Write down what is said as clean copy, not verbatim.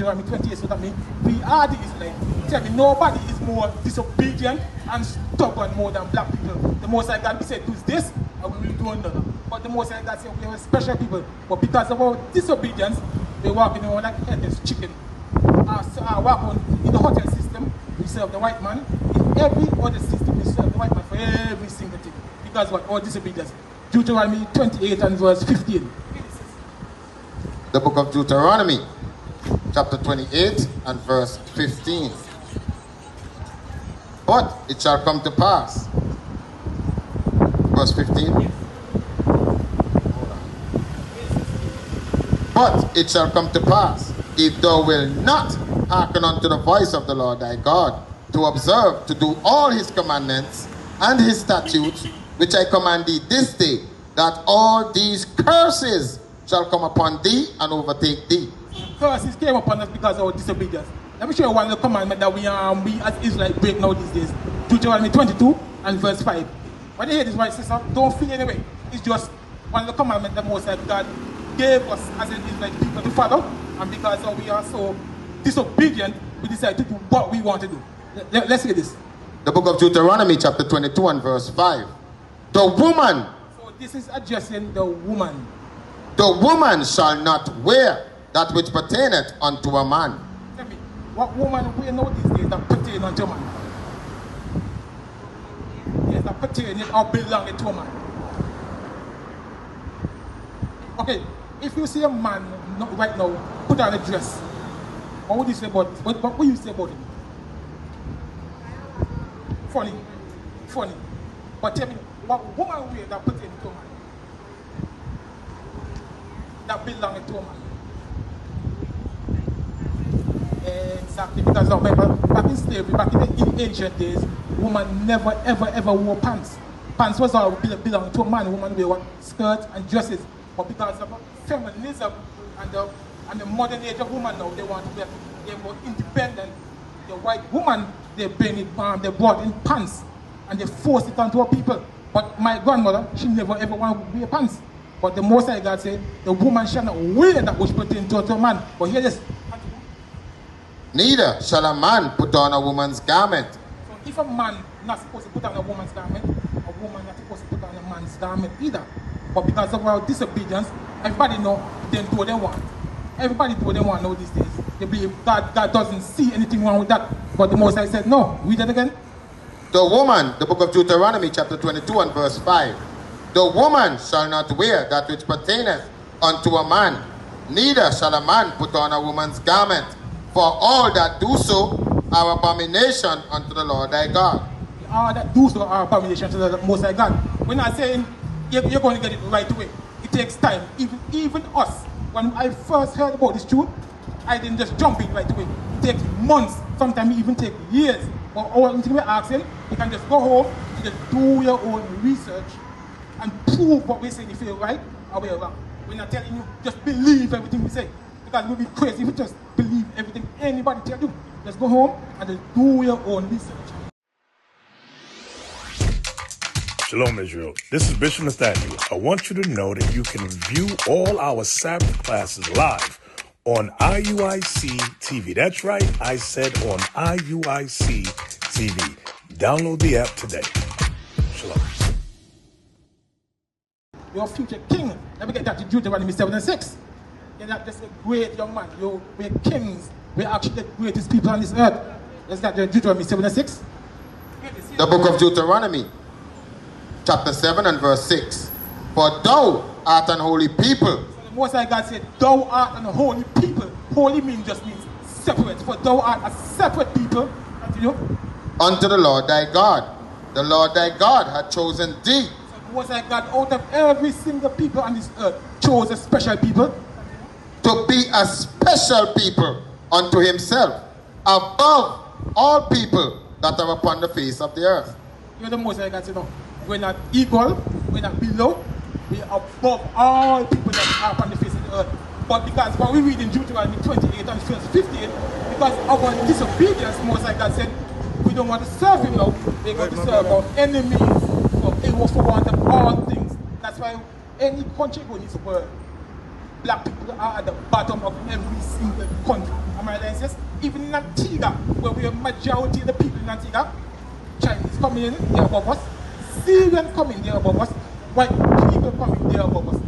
Deuteronomy 28, so that means we are the Israelites. Tell me, nobody is more disobedient and stubborn more than black people. The Most High God said, do this, and we will do another. But the Most High God said, we are special people. But because of our disobedience, we walk in like headless chicken. I walk on in the hotel system, we serve the white man. In every other system, we serve the white man for every single thing. Because what? Our disobedience. Deuteronomy 28 and verse 15. The book of Deuteronomy, chapter 28 and verse 15. But it shall come to pass. Verse 15. But it shall come to pass, if thou wilt not hearken unto the voice of the Lord thy God, to observe, to do all his commandments and his statutes, which I command thee this day, that all these curses shall come upon thee and overtake thee. Curses came upon us because of our disobedience. Let me show you one of the commandments that we as Israelites break now these days. Deuteronomy 22 and verse 5. When you hear this, right, sister, don't feel any way. It's just one of the commandments that Most High God gave us as an Israelite people to follow. And because we are so disobedient, we decide to do what we want to do. Let's hear this. The book of Deuteronomy, chapter 22 and verse 5. The woman. So this is addressing the woman. The woman shall not wear that which pertaineth unto a man. Tell me, what woman we know these days that pertain unto a man? Yes, that pertain or belong to a man. Okay, if you see a man right now put on a dress, what would you say about what would you say about him? Funny. But tell me, what woman wear that pertain to a man? That belong to a man. Exactly, because back in slavery, back in ancient days, woman never ever wore pants. Pants was all belonging to a man. Woman wear skirts and dresses. But because of feminism and the modern age of woman now, they want to be more independent. The white woman, they brought in pants and they forced it onto our people. But my grandmother, she never ever wanted to wear pants. But the Most High God said, the woman shall not wear that which pertains to a man. But hear this. Neither shall a man put on a woman's garment. So if a man not supposed to put on a woman's garment, a woman not supposed to put on a man's garment either. But because of our disobedience, everybody know they do what they want. Everybody do what they want now these days. They believe God doesn't see anything wrong with that. But the Most High said, no. Read it again. The woman, the book of Deuteronomy, chapter 22 and verse 5. The woman shall not wear that which pertaineth unto a man, neither shall a man put on a woman's garment. For all that do so are abomination unto the Lord thy God. All that do so are abomination to the Most High God. We're not saying you're going to get it right away. It takes time. Even us, when I first heard about this truth, I didn't just jump in right away. It takes months, sometimes even take years. But all thing we're asking, you can just go home, you just do your own research and prove what we're saying you feel right or we're wrong. We're not telling you just believe everything we say. Because we'll be crazy if you just believe everything anybody tell you. Just go home and just do your own research. Shalom, Israel. This is Bishop Nathaniel. I want you to know that you can view all our Sabbath classes live on IUIC TV. That's right, I said on IUIC TV. Download the app today. Shalom. Your future king. Let me get that to Deuteronomy 7 and 6. You're not just a great young man. We're kings. We're actually the greatest people on this earth. Let's get Deuteronomy 7 and 6. The book of Deuteronomy, chapter 7 and verse 6. For thou art an holy people. So the Most High God said, thou art an holy people. Holy just means separate. For thou art a separate people. Continue. Unto the Lord thy God. The Lord thy God hath chosen thee. So the Most High God, out of every single people on this earth, chose a special people. To be a special people unto himself, above all people that are upon the face of the earth. You know the Most High God said, no, we're not equal, we're not below, we're above all people that are upon the face of the earth. But because what we read in Deuteronomy 28 and verse 58, because of our disobedience, Most High God said, we don't want to serve him now, we're going to serve our enemies. So it was for want of all things. That's why any country go in this world, black people are at the bottom of every single country. Am I right? Yes? Even in Antigua, where we are majority of the people in Antigua, Chinese coming in, they're above us. Syrian coming, they're above us. White people coming, they're above us.